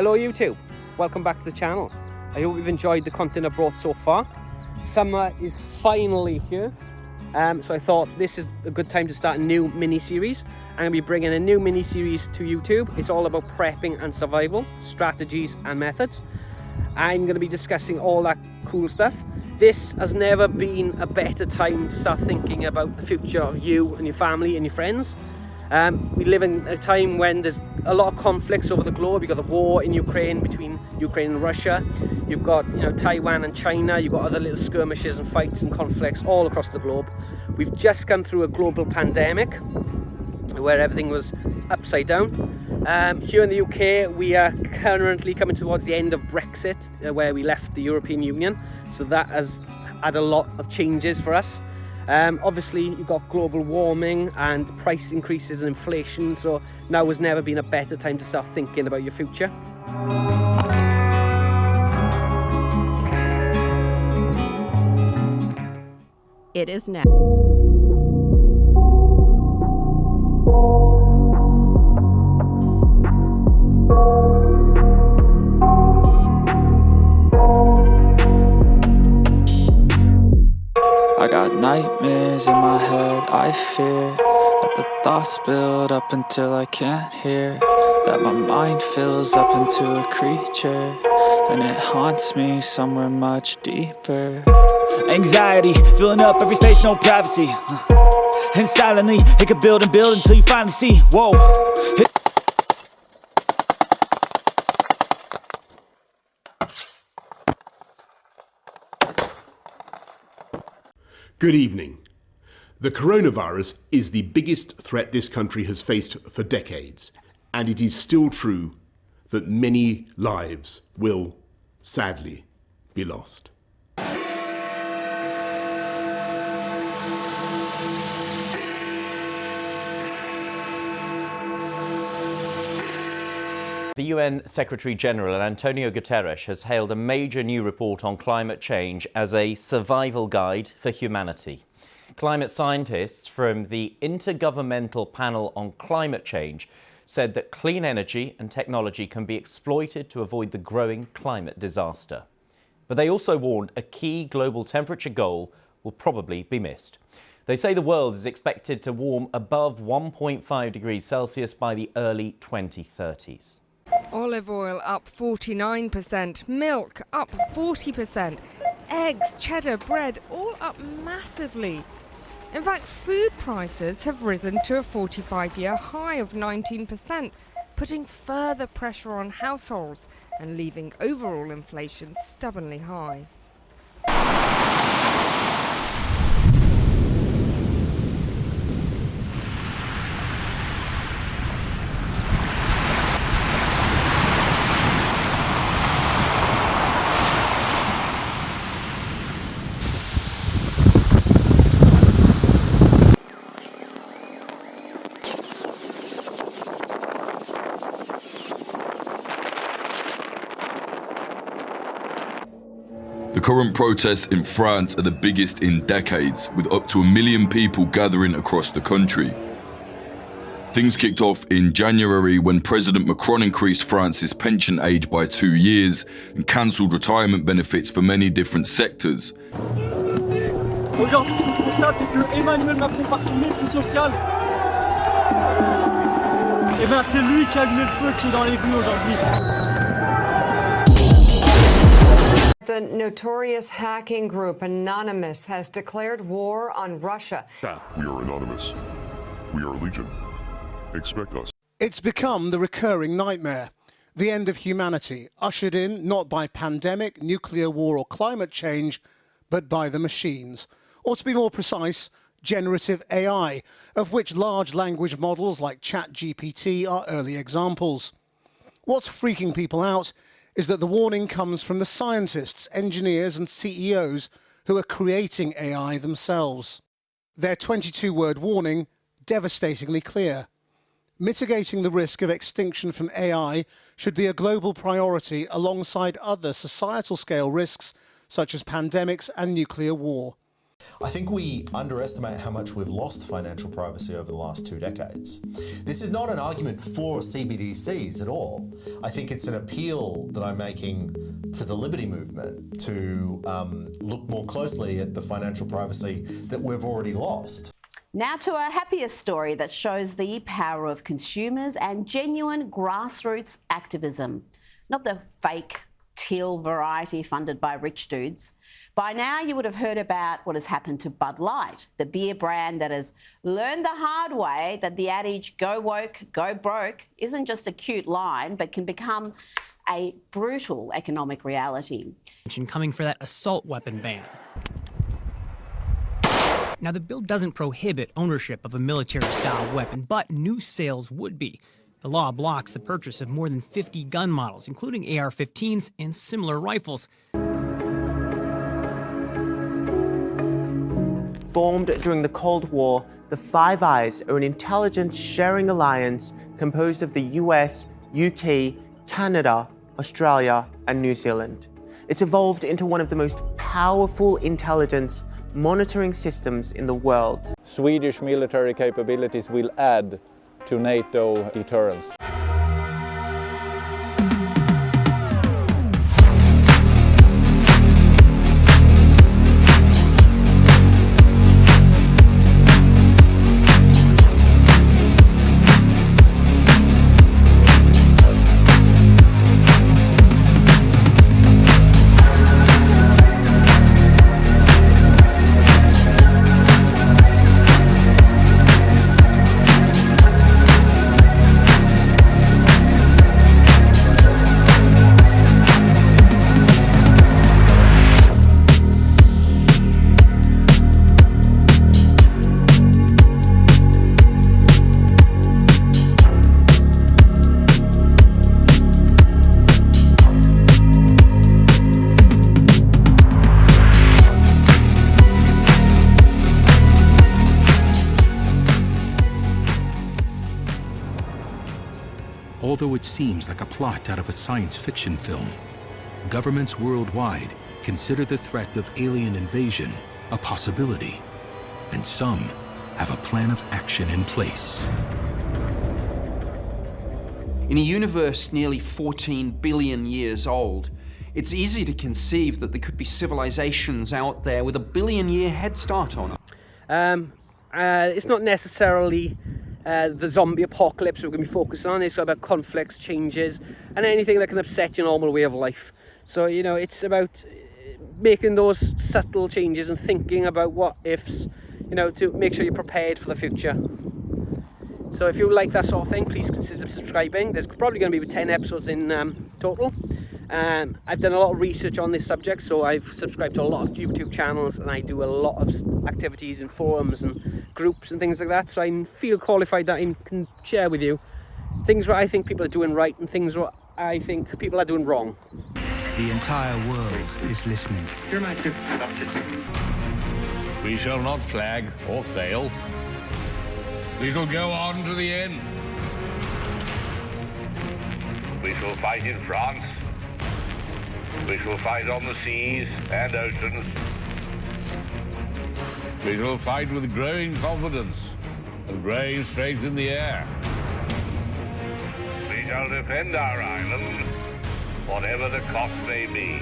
Hello YouTube, welcome back to the channel. I hope you've enjoyed the content I've brought so far. Summer is finally here, so I thought this is a good time to start a new mini-series. I'm going to be bringing a new mini-series to YouTube. It's all about prepping and survival, strategies and methods. I'm going to be discussing all that cool stuff. This has never been a better time to start thinking about the future of you and your family and your friends. We live in a time when there's a lot of conflicts over the globe. You've got the war in Ukraine, between Ukraine and Russia. You've got Taiwan and China. You've got other little skirmishes and fights and conflicts all across the globe. We've just come through a global pandemic where everything was upside down. Here in the UK, we are currently coming towards the end of Brexit, where we left the European Union. So that has had a lot of changes for us. Obviously, you've got global warming and price increases and inflation, so now has never been a better time to start thinking about your future. It is now. I got nightmares in my head, I fear that the thoughts build up until I can't hear, that my mind fills up into a creature, and it haunts me somewhere much deeper. Anxiety, filling up every space, no privacy, and silently, it could build and build until you finally see, whoa. Good evening. The coronavirus is the biggest threat this country has faced for decades, and it is still true that many lives will, sadly, be lost. The UN Secretary-General Antonio Guterres has hailed a major new report on climate change as a survival guide for humanity. Climate scientists from the Intergovernmental Panel on Climate Change said that clean energy and technology can be exploited to avoid the growing climate disaster. But they also warned a key global temperature goal will probably be missed. They say the world is expected to warm above 1.5 degrees Celsius by the early 2030s. Olive oil up 49%, milk up 40%, eggs, cheddar, bread all up massively. In fact, food prices have risen to a 45-year high of 19%, putting further pressure on households and leaving overall inflation stubbornly high. The current protests in France are the biggest in decades, with up to 1 million people gathering across the country. Things kicked off in January when President Macron increased France's pension age by 2 years and cancelled retirement benefits for many different sectors. Aujourd'hui, ce qu'on constate, c'est que Emmanuel Macron, par son mépris social, c'est lui qui a allumé le feu qui est dans les rues aujourd'hui. The notorious hacking group Anonymous has declared war on Russia. We are Anonymous. We are Legion. Expect us. It's become the recurring nightmare. The end of humanity, ushered in not by pandemic, nuclear war or climate change, but by the machines. Or to be more precise, generative AI, of which large language models like ChatGPT are early examples. What's freaking people out is that the warning comes from the scientists, engineers and CEOs who are creating AI themselves. Their 22-word warning, devastatingly clear. Mitigating the risk of extinction from AI should be a global priority alongside other societal scale risks such as pandemics and nuclear war. I think we underestimate how much we've lost financial privacy over the last 2 decades. This is not an argument for CBDCs at all. I think it's an appeal that I'm making to the liberty movement to look more closely at the financial privacy that we've already lost. Now to a happier story that shows the power of consumers and genuine grassroots activism, not the fake teal variety funded by rich dudes. By now you would have heard about what has happened to Bud Light, the beer brand that has learned the hard way that the adage "go woke, go broke" isn't just a cute line, but can become a brutal economic reality. Coming for that assault weapon ban. Now, the bill doesn't prohibit ownership of a military-style weapon, but new sales would be. The law blocks the purchase of more than 50 gun models, including AR-15s and similar rifles. Formed during the Cold War, the Five Eyes are an intelligence-sharing alliance composed of the US, UK, Canada, Australia, and New Zealand. It's evolved into one of the most powerful intelligence monitoring systems in the world. Swedish military capabilities will add to NATO deterrence. Although it seems like a plot out of a science fiction film, governments worldwide consider the threat of alien invasion a possibility, and some have a plan of action in place. In a universe nearly 14 billion years old, it's easy to conceive that there could be civilizations out there with a billion-year head start on us. It's not necessarily the zombie apocalypse we're going to be focusing on. It's about conflicts, changes, and anything that can upset your normal way of life. So, you know, it's about making those subtle changes and thinking about what ifs, you know, to make sure you're prepared for the future. So if you like that sort of thing, please consider subscribing. There's probably going to be 10 episodes in total. I've done a lot of research on this subject, so I've subscribed to a lot of YouTube channels, and I do a lot of activities in forums and groups and things like that, so I feel qualified that I can share with you things that I think people are doing right and things that I think people are doing wrong. The entire world is listening. We shall not flag or fail. We shall go on to the end. We shall fight in France. We shall fight on the seas and oceans. We shall fight with growing confidence and growing strength in the air. We shall defend our island, whatever the cost may be.